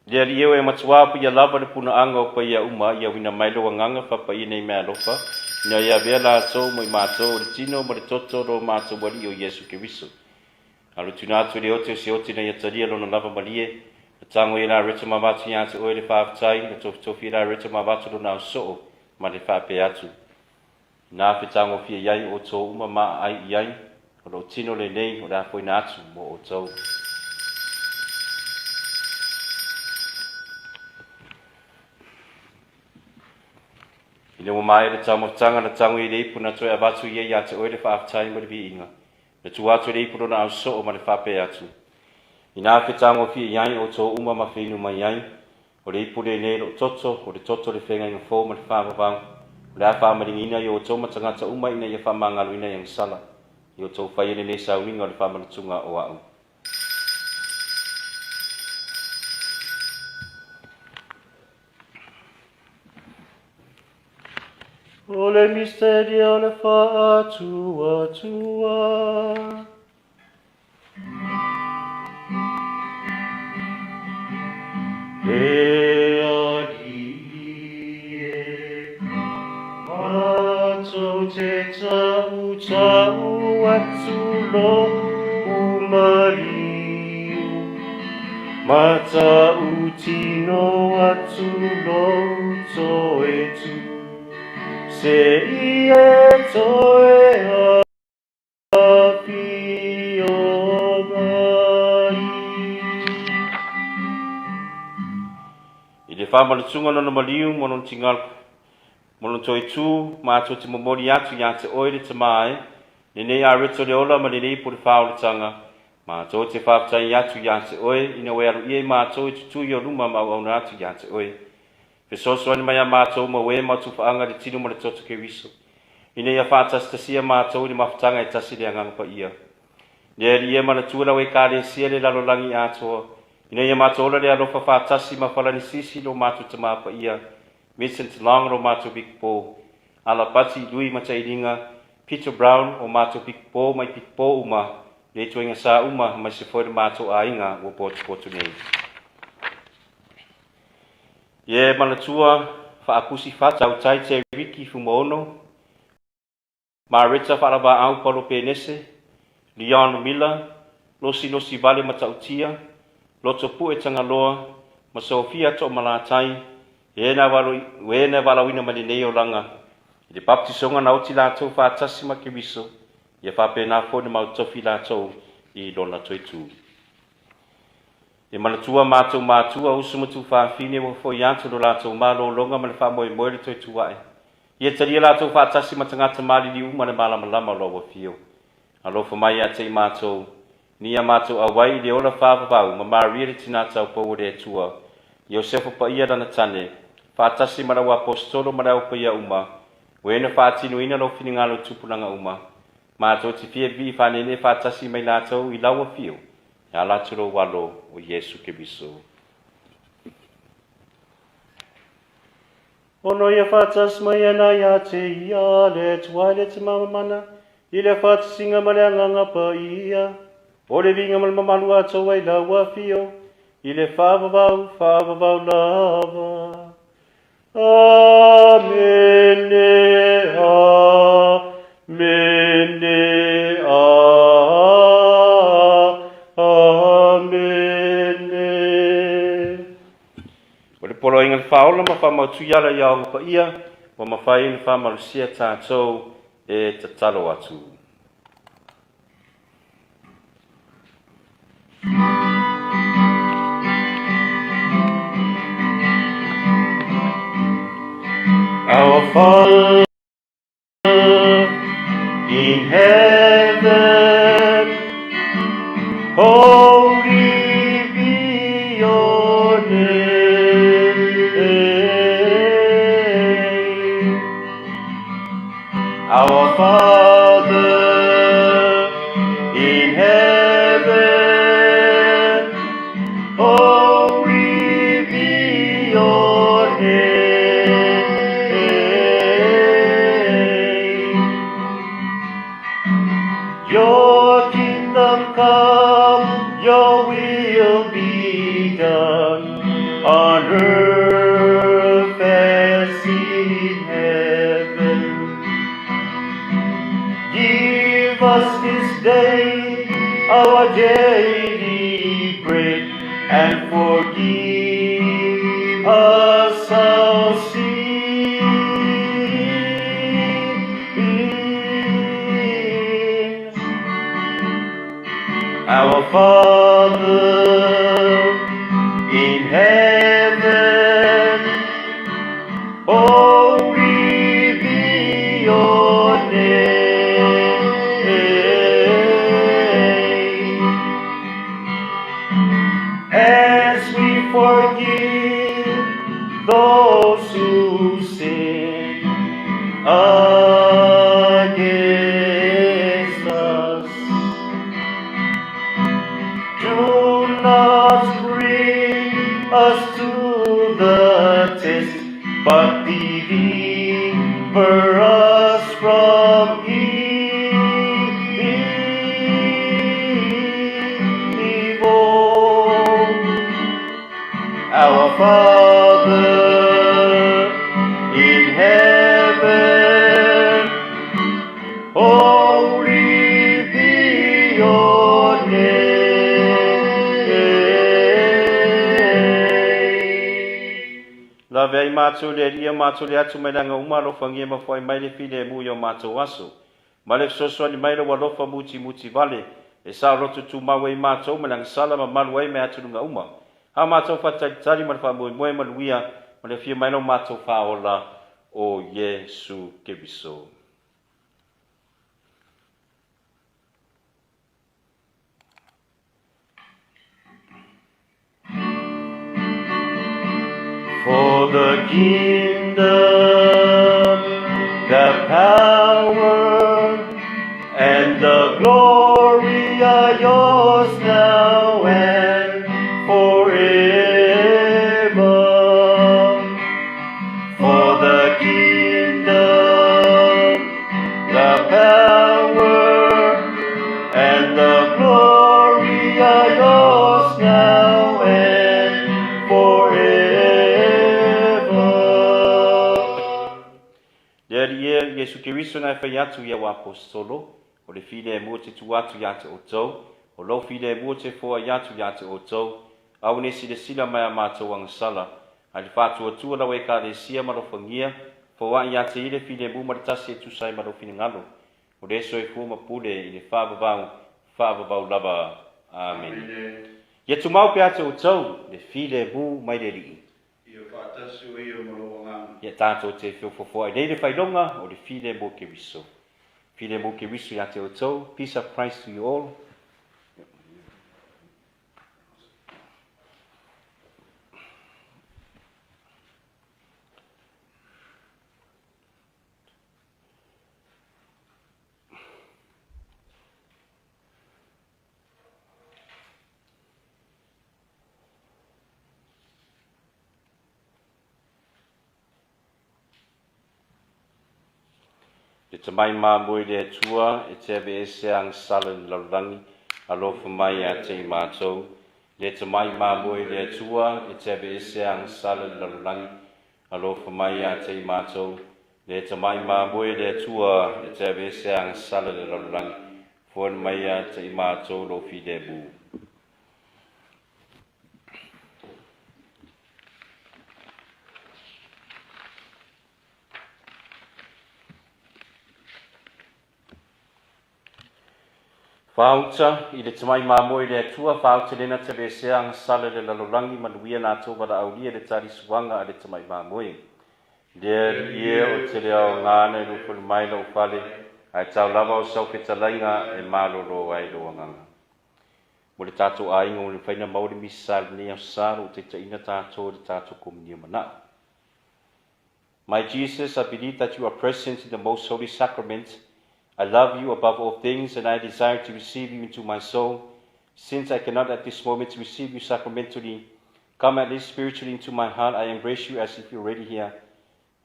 le rio e matua pu ia lava le puna anga o pa ia uma ia wina mailo nganga fa pa ia nei mea lofa ina ia via la so mo mato le tino mo le toto ro mato wali o Yesu Keriso alu tunatu le ote se ote na ia taria lona lava malie tango ina reta mavatu ia te oile fa tai le tofi la reta mavatu lona so ma le fa pe atu na fe tango fia iai o to uma ma ai iai o lo tino le nei o da foi na atu mo o to ile mo mai le tamo tanga na tango ile ipuna to e vatu ia ia te oile fa tai mo le vi inga le tu atu le ipuna na so ma le fa pe atu ina fe tango fi iai o to uma ma finu mai iai o le ipune ne lo toto o le toto le fenga in fo ma le fa va la fa ma ina yo to ma tanga ta uma ina ia fa mangalu ina yang sala yo to fa ile ne sa winga le fa ma tunga o au o le misterio le fa tua e ali e mātou te tau tau atu lo umariu. Mata utino atu lo toe tu. Se ie toe api o mai. I le whamalutsunga no maliu mono tingal mono toi tu mātou te momori atu ia te oere te mai ne nei a reto le ola ma le nei po le whaoletanga mātou te whaapatai atu ia te oe ina wea ru ie mātou i tutu i o luma ma auna atu ia te oe pe soso ani mai a mātou ma we matu whaanga le tino ma le toto ke wiso ina ia whaatastasia mātou i le mawhatanga e tasi le anganga pa ia ne ia ma le tuala we kāre sia le lalolangi atoa ina ia mātou le alofa whaatasi ma whalani sisi lo mātou te māpa ia Vincent Long o mātou Big Po ala pati lui matairinga Peter Brown o mātou Big Po mai Big Po uma le tuinga sa uma mai se foi mātou ainga o potu nei ye manatua whaakusi whatau tai te Ricky Fumono Marita wharaba au Paulo Penese Leon Miller Losi Vale matautia Loto pu e tangaloa ma Sofia to malatai Ena walawina mani nei o langa. I le baptisonga na uti lātou whātasi ma ke wiso. Ia whapena fōne mau tofi lātou i lona toitu. E manatua mātua usumutu whāwhine wa fo iantu lo lātou mālo longa ma le whamoe moe le toitu wae. Ia taria lātou whātasi ma tangata mali li uma le malama lo wa fio. Alofa mai a tei mātou. Nia mātou awai le ola whāwawau ma Maria le tinatau pau le tua. Iosefo pa ia dana tane. Whātasi mara wa apostolo mara o pa ia uma. Wena whātinu ina lo whingalo tupulanga uma. Mātou te fia vi whanene whātasi mai nātou i laua fio. Ia laturo walo o Yesu ke biso. Ono ia whātas mai ana ia te ia le tuaile te mamamana. I le whātasinga ma le anganga pa ia. O le vinga ma le mamalu atou ai laua fio. I le whāwawau lava. Amene, amene, amene. O le polo inga whaola ma whamautu iala i au pa ia, wa ma whai ni whamalusia tātou e tatalo atu. Our Father in heaven, holy be your name. Our Father in heaven, holy be your name. Your kingdom come, your will be done on earth as in heaven. Give us this day our daily bread and forgive us our sins. Our Father in heaven, holy be your name. As we forgive those who sin against us, do not bring us to the test, but deliver us from evil. Our Father in heaven, mātou le ria mātou le atu mai langa uma lofa ngia mawhai mai le file mu yo mātou aso. Ma le soso ni mai lo walofa muti vale. E sa roto tu mawe i mātou ma langa sala ma malu ai me atu lunga uma. Ha mātou whatari ma le wha moe maluia ma le fia mai lo mātou whaola o Yesu Keriso. For the kingdom, the power, and the glory are yours now and forever. For the kingdom, the power, and the glory are yours now and forever. Dear Yesu Keriso na whai atu ia wa apostolo, o le file mua te tu atu ia te o tau, o lo file mua te fua ia te o tau, au ne sila mai a mātou angasala, a le whātua tua lawe ka le sia marofangia, fua ia te ile file mua maritasi e tu sai marofine ngalo, o le so e fua mapule i le whaababau lava. Amen. Ia tu mau pe ate o tau, le file mua mai le rii. Ia tātou te whiawhawhua. Nei le whailonga o le file mo Keriso. File mo Keriso ia te o tau. Peace of Christ to you all. E te mai mā moe le tua, e te ave e se ang sala ni laurangi, alofa mai a te i mātou. Le te mai mā moe le tua, e te ave e se ang sala ni laurangi, alofa mai a te i mātou. Le te mai mā moe le tua, e te ave e se ang sala ni laurangi, fuan mai a te i mātou lo fi le bu. Whauta, i le tamai māmoe le atua, whauta lena te besea ang sala le lalorangi manuia nā tō wada aulia le tari suanga a le tamai māmoe. Lea ia o te leo ngāne rupul mai lau whale, ai tau lava o sau whetalainga e mālolo ai lo anganga. Mo le tātou ainga o le whaina mauri misal ne au saro o te taina tātou le tātou komunia mana. My Jesus, I believe that you are present in the most holy sacrament. I love you above all things, and I desire to receive you into my soul. Since I cannot at this moment receive you sacramentally, come at least spiritually into my heart. I embrace you as if you're already here,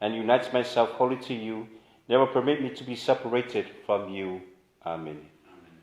and unite myself wholly to you. Never permit me to be separated from you. Amen. Amen.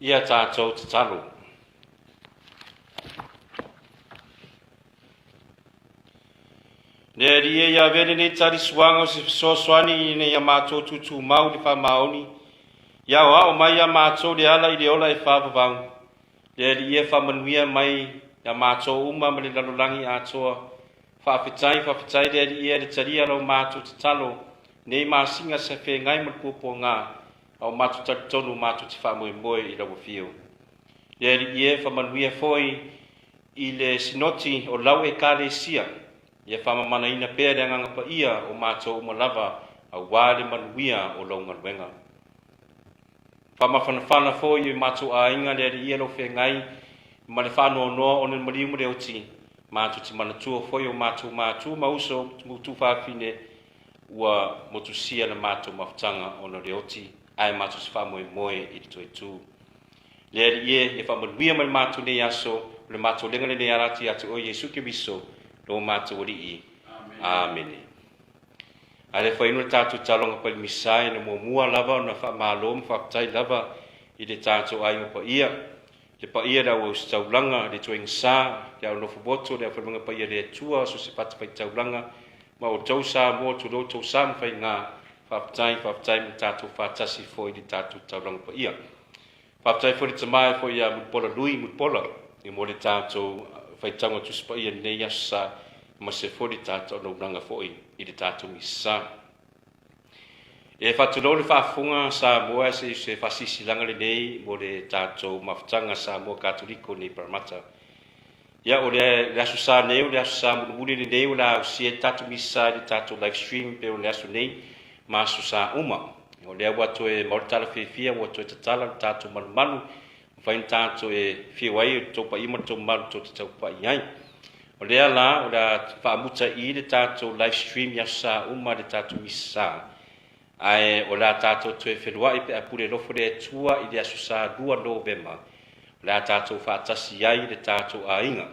ia tātou te talo. Le ria ia vele nei tari suanga o se sosoani nei ia mātou tutu mau le whamaoni. Ia o mai ia mātou le ala i le ola e whapavang. Le ria whamanuia mai ia mātou uma ma le lalolangi atoa. Whawhitai le ria le taria lau mātou te talo. Nei māsinga se whengai ma kupo ngā. Au mātou taritonu mātou te whamoe i lau whio. Le ria whamanuia foi i le sinoti o lau e kāle sia. Ia whamamana ina pēr e ngangapa ia o mātou umalawa a wāre manuia o launga luenga. Whamawhanawhana fō i mātou a inga le ia lo whengai ma le whanoa noa o ne mariumu reo ti mātou ti manatua fōi o mātou mauso mutu whawhine ua motu sia na mātou mawhtanga o na reo ti ai mātou si whamoe moe i te toi tū. Le ia e whamanuia ma le mātou ne aso le mātou lenga le ne arati atu o Yesu ke miso lo mātou ori. Amen. Ale whainu tātou talonga pali misai na mua lava na whamālom whaktai lava i le tātou ai pa ia. Le pa ia rau au staulanga le tueng sā, le au nofu boto le whanunga pa ia le tua so se pata pai taulanga ma o tau sā mo tu lo tau sā mwhai ngā whaktai mi tātou whatasi fo i le tātou taulanga pa ia. Whaktai fo le tamai fo ia mutpola lui mutpola i mo le tātou whaitanga tu spa ia nei asa ma se fori tātou no nanga foi i le tātou misa. E whatulo le whaafunga sa moa se whasisi langa le nei mo le tātou mawhtanga sa moa katoliko nei Parramatta. Ia o le asu sa nei o le asu sa muli le nei o le au sie tātou misa le tātou live stream pe o le asu nei ma asu sa uma. O le watu e mauritala whiawhia watu e tatala tātou manu fain tātou e whiawai o tōpa ima tō maru tō te taupa i ai. O lea la, o la whaamuta i le tātou live stream ya sa uma le tātou misa. Ai o la tātou tue whenua i pe apure lofo le tua i le asu sa 2 November. O la tātou whaatasi ai le tātou a inga.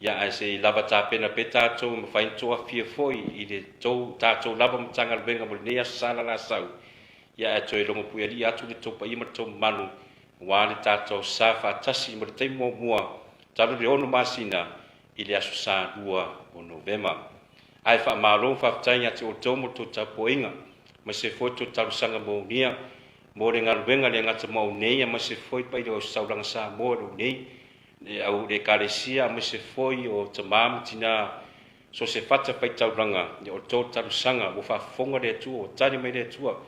Ia ai se lava tāpena pe tātou ma fain toa fia foi i le tātou lava matanga luenga mo le nea sala la sau. Ia e toe longo pueri atu le tōpa ima tō manu. Wāne tātou sā whātasi ma le teimo mua taru le ono masina i le asu sā 2 November. Ai whaamālong whawhtai ati o tōmo tō tāpo inga ma se fwoi tō tarusanga mō nia mō re ngaruenga le ngata mō neia ma se fwoi pai o sauranga sā mō ro nei au le kāresia ma se fwoi o tamāmu tina so se whata pai tauranga o tō tarusanga o whaafonga le tua o tari mai le tua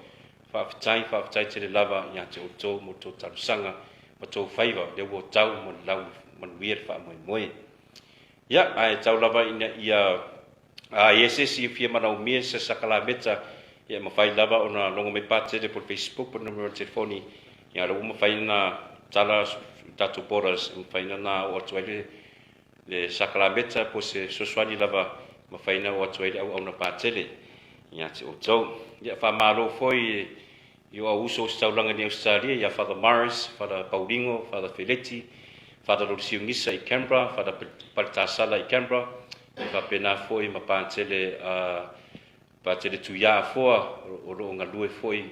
whaafitai te le lava i ate o tō mo tō tarusanga ma tō whaiva le ua tau mo lau manuia wha moe. Ia, ai tau lava ina ia ISS i fia mana umia sa sakala meta ia mawhai lava o na longo me pātere por Facebook por numero telefoni ia rau mawhai na tala tatu boras mawhai na o atuele le sakala meta po se soswani lava mawhai na o atuele au na pātere ia te o tau. Ia whamalo foi i o uso o staulanga ni Australia, ia Father Morris, Father Paulingo, Father Feletti, Father Lorisiu Ngisa i Canberra, Father Palitasala i Canberra, i whapena foi ma pātele tuia a foa o lo ngā lue foi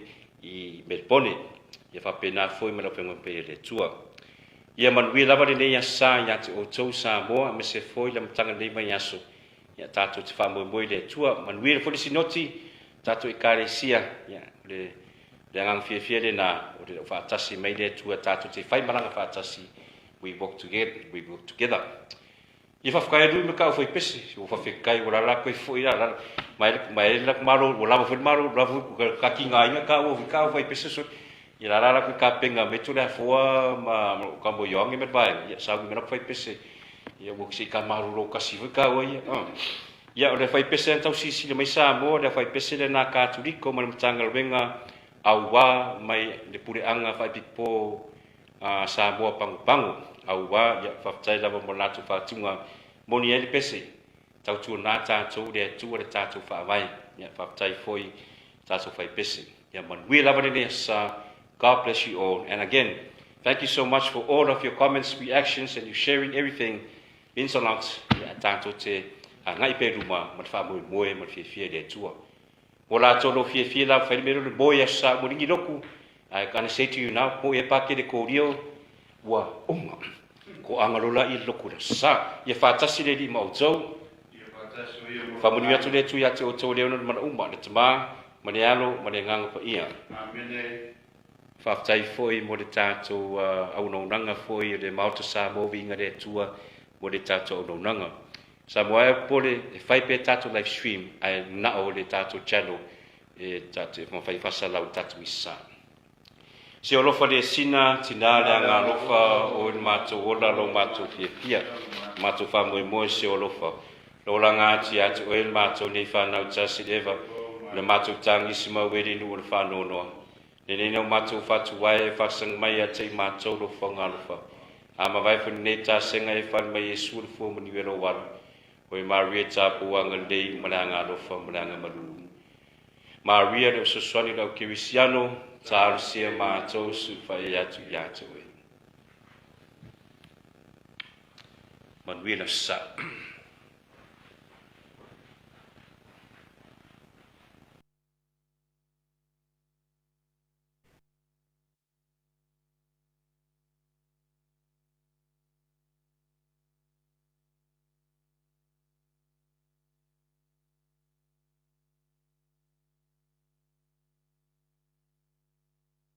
i Melbourne, ia whapena foi ma laupenga pe le tua. Ia manuia lava le nei asa ia te o tau Samoa, me se foi la matanga nei mai aso, ia tātou te whamoe le tua, manuia le foli sinoti, tātou i kāresia, le angang fia le na, o le whaatasi mai le tua tātou te whai maranga whaatasi, we work together. I whawhkai rui me kau whai pese, o whawhekai o rara koe fwoi rara, mai lak maro, o lama whai maro, rafu ka ki ngā inga ka o kau whai pese so, i rara koe ka penga me tūre a fua ma ka mo yongi me bai, ia sawi mena whai pese, ia wakisi ka maro ro kasi whai ka o ia. Ia o le whai pese an tau sisi le mai Samoa, le whai pese le nā kāturiko ma le matanga renga au wā mai le pure anga whai pipo Samoa pangu, au wā ia whaftai lava mo lātu whātunga moni e le pese, tau tua nā tātou le tua le tātou whaawai, ia whaftai foi tātou whai pese. Ia manuia lava le nea sa, God bless you all. And again, thank you so much for all of your comments, reactions, and you sharing everything. Means a lot. Ia tātou te ngai pe ruma ma fa moe ma fie le tua. O la tolo fie la fa mero le boia sa mo ringi loku I can say to you now, po e pake de korio, wa onga. Ko angarola I loko da sa. Ia whātasi le di mau tau. Whamuni atu le tui ate o tau leo na mana uma, le tama, mane alo, mane nganga pa ia. Whaftai foi mo le tātou au naunanga foi le mauta sa movi inga le tua mo le tātou au naunanga. Sa moa pole e whai pe tātou live stream ai nao le tātou channel e tātou e mawhai whasa lau tātou isa. Se o lofa le sina, tina le anga lofa o il mātou ola lo mātou pia pia. Mātou whamoe moe se o lofa. Lo la ngāti ati o il mātou nei whanau tasi lewa. Le mātou tangisi ma weri nu o le whanau noa. Le nei nau mātou whatu wae e whasang mai a tei mātou lofa ngā lofa. A ma vai whani nei tā senga e whan mai e sua le fua mani wero waru. O e Maria tāpu anga nei malanga lofa malanga malulu. Maria le soswani lau kirisiano, tāru sia mātou su whai atu i atu e. Manuela sa.